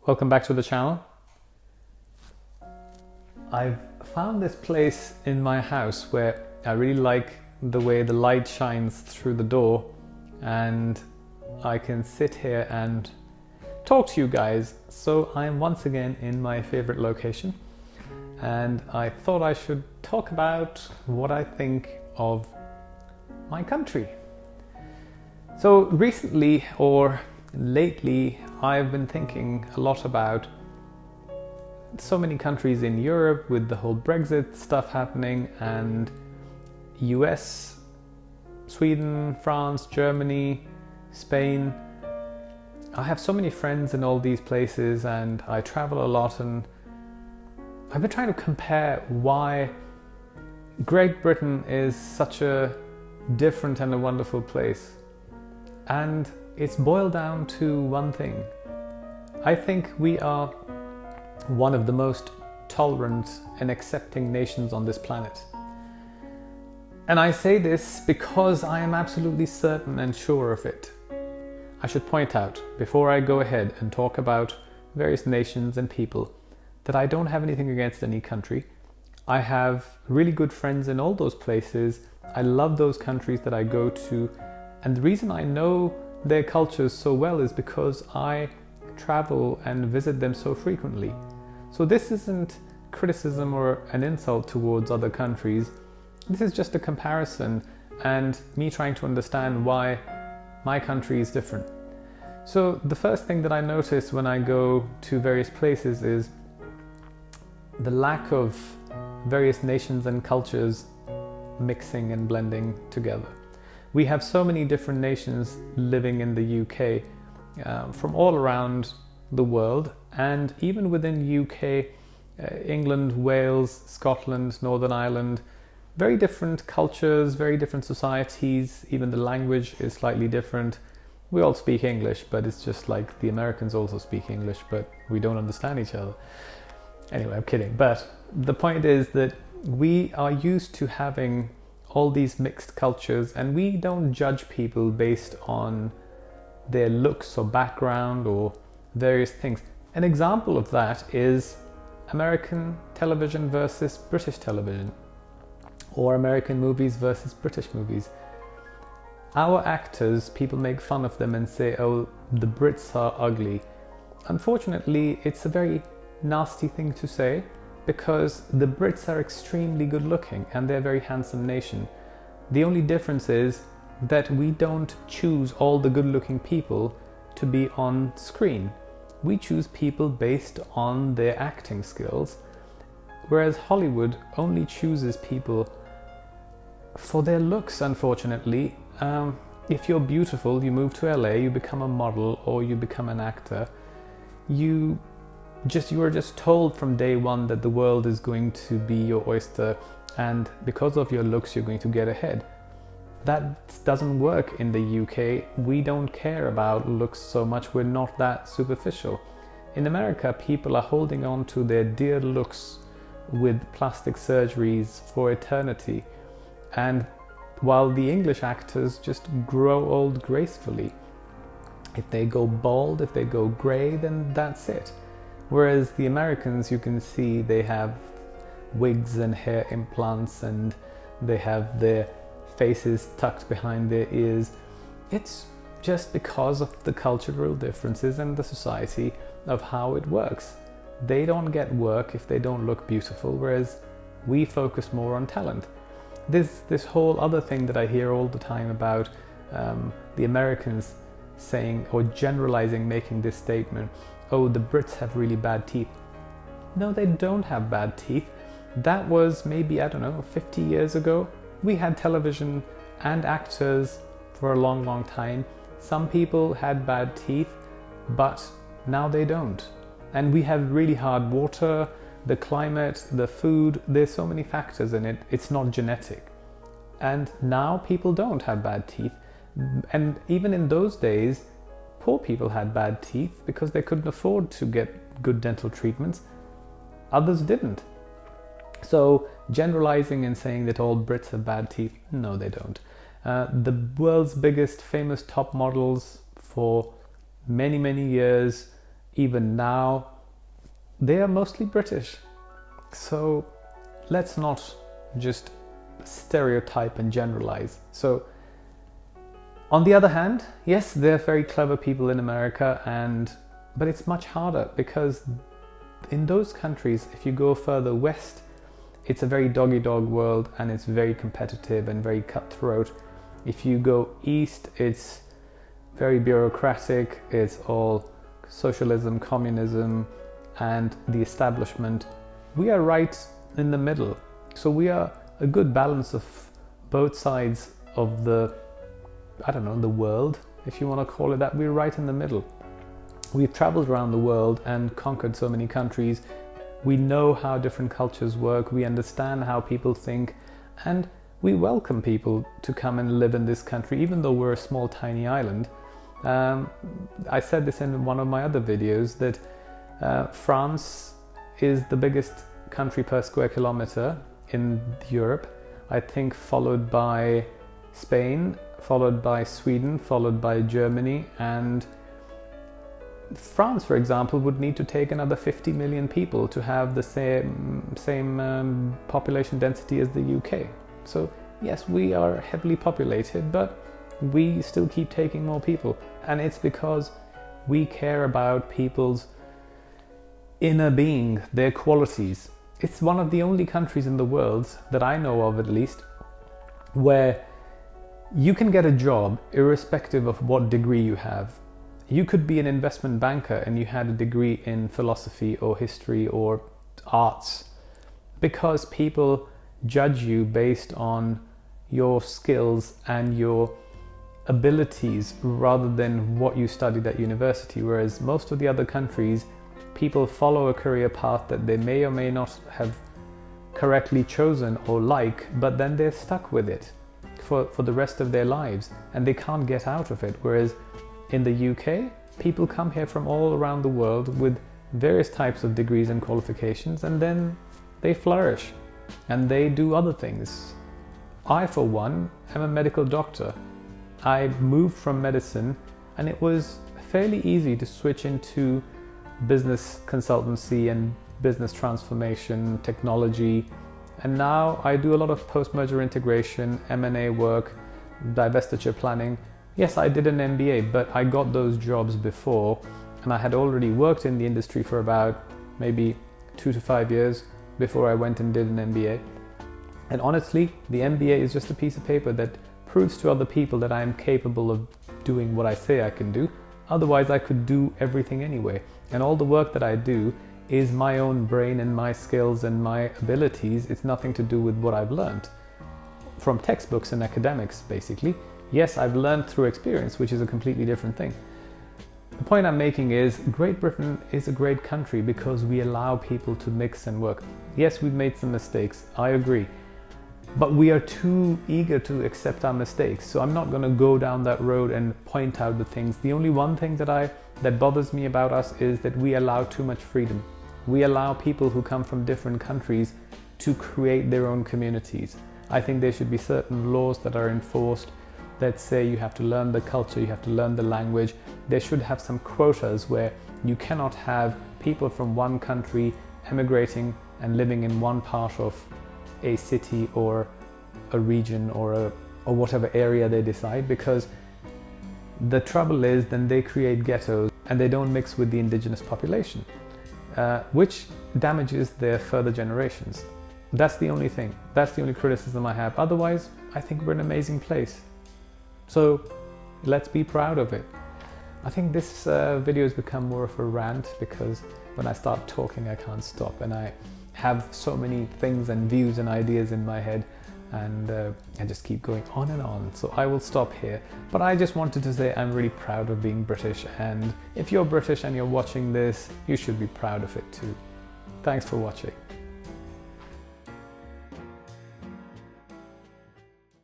Welcome back to the channel. I've found this place in my house where I really like the way the light shines through the door, and I can sit here and talk to you guys. So I'm once again in my favorite location, and I thought I should talk about what I think of my country. So recently, or lately, I've been thinking a lot about so many countries in Europe with the whole Brexit stuff happening, and US, Sweden, France, Germany, Spain. I have so many friends in all these places and I travel a lot, and I've been trying to compare why Great Britain is such a different and a wonderful place. And it's boiled down to one thing. I think we are one of the most tolerant and accepting nations on this planet. And I say this because I am absolutely certain and sure of it. I should point out, before I go ahead and talk about various nations and people, that I don't have anything against any country. I have really good friends in all those places. I love those countries that I go to. And the reason I know their cultures so well is because I travel and visit them so frequently. So this isn't criticism or an insult towards other countries. This is just a comparison and me trying to understand why my country is different. So the first thing that I notice when I go to various places is the lack of various nations and cultures mixing and blending together. We have so many different nations living in the UK from all around the world, and even within UK, England, Wales, Scotland, Northern Ireland, very different cultures, very different societies. Even the language is slightly different. We all speak English, but it's just like the Americans also speak English, but we don't understand each other. Anyway, I'm kidding. But the point is that we are used to having all these mixed cultures, and we don't judge people based on their looks or background or various things. An example of that is American television versus British television, or American movies versus British movies. Our actors, people make fun of them and say, oh, the Brits are ugly. Unfortunately, it's a very nasty thing to say, because the Brits are extremely good looking and they're a very handsome nation. The only difference is that we don't choose all the good looking people to be on screen. We choose people based on their acting skills, whereas Hollywood only chooses people for their looks, unfortunately. If you're beautiful, you move to LA, you become a model or you become an actor, you are just told from day one that the world is going to be your oyster, and because of your looks you're going to get ahead. That doesn't work in the UK. We don't care about looks so much. We're not that superficial. In America, people are holding on to their dear looks with plastic surgeries for eternity, and while the English actors just grow old gracefully. If they go bald, if they go grey, then that's it. Whereas the Americans, you can see they have wigs and hair implants, and they have their faces tucked behind their ears. It's just because of the cultural differences and the society of how it works. They don't get work if they don't look beautiful, whereas we focus more on talent. This whole other thing that I hear all the time about the Americans saying or generalizing, making this statement, oh, the Brits have really bad teeth. No, they don't have bad teeth. That was maybe, I don't know, 50 years ago. We had television and actors for a long, long time. Some people had bad teeth, but now they don't. And we have really hard water, the climate, the food, there's so many factors in it. It's not genetic. And now people don't have bad teeth. And even in those days, poor people had bad teeth because they couldn't afford to get good dental treatments. Others didn't. So generalizing and saying that all Brits have bad teeth, no, they don't. The world's biggest famous top models for many, many years even now, they are mostly British. So let's not just stereotype and generalize. So on the other hand, yes, there are very clever people in America, but it's much harder because in those countries, if you go further west, it's a very dog-eat-dog world and it's very competitive and very cutthroat. If you go east, it's very bureaucratic. It's all socialism, communism, and the establishment. We are right in the middle. So we are a good balance of both sides of the world, if you want to call it that. We're right in the middle. We've traveled around the world and conquered so many countries. We know how different cultures work. We understand how people think, and we welcome people to come and live in this country, even though we're a small, tiny island. I said this in one of my other videos that France is the biggest country per square kilometer in Europe, I think, followed by Spain, followed by Sweden, followed by Germany, and France, for example, would need to take another 50 million people to have the same population density as the UK. So yes, we are heavily populated, but we still keep taking more people, and it's because we care about people's inner being, their qualities. It's one of the only countries in the world that I know of, at least, where you can get a job irrespective of what degree you have. You could be an investment banker and you had a degree in philosophy or history or arts, because people judge you based on your skills and your abilities rather than what you studied at university. Whereas most of the other countries, people follow a career path that they may or may not have correctly chosen or like, but then they're stuck with it for the rest of their lives and they can't get out of it. Whereas in the UK, people come here from all around the world with various types of degrees and qualifications, and then they flourish and they do other things. I, for one, am a medical doctor. I moved from medicine and it was fairly easy to switch into business consultancy and business transformation, technology, and now I do a lot of post-merger integration, M&A work, divestiture planning. Yes, I did an MBA, but I got those jobs before, and I had already worked in the industry for about maybe 2 to 5 years before I went and did an MBA. And honestly, the MBA is just a piece of paper that proves to other people that I am capable of doing what I say I can do. Otherwise, I could do everything anyway. And all the work that I do is my own brain and my skills and my abilities. It's nothing to do with what I've learned from textbooks and academics, basically. Yes, I've learned through experience, which is a completely different thing. The point I'm making is Great Britain is a great country because we allow people to mix and work. Yes, we've made some mistakes, I agree. But we are too eager to accept our mistakes. So I'm not going to go down that road and point out the things. The only one thing that bothers me about us is that we allow too much freedom. We allow people who come from different countries to create their own communities. I think there should be certain laws that are enforced that say you have to learn the culture, you have to learn the language. There should have some quotas where you cannot have people from one country emigrating and living in one part of a city or a region or whatever area they decide, because the trouble is then they create ghettos and they don't mix with the indigenous population, which damages their further generations. That's the only thing. That's the only criticism I have. Otherwise, I think we're an amazing place. So let's be proud of it. I think this video has become more of a rant because when I start talking, I can't stop, and I have so many things and views and ideas in my head, and I just keep going on and on. So I will stop here. But I just wanted to say I'm really proud of being British, and if you're British and you're watching this, you should be proud of it too. Thanks for watching.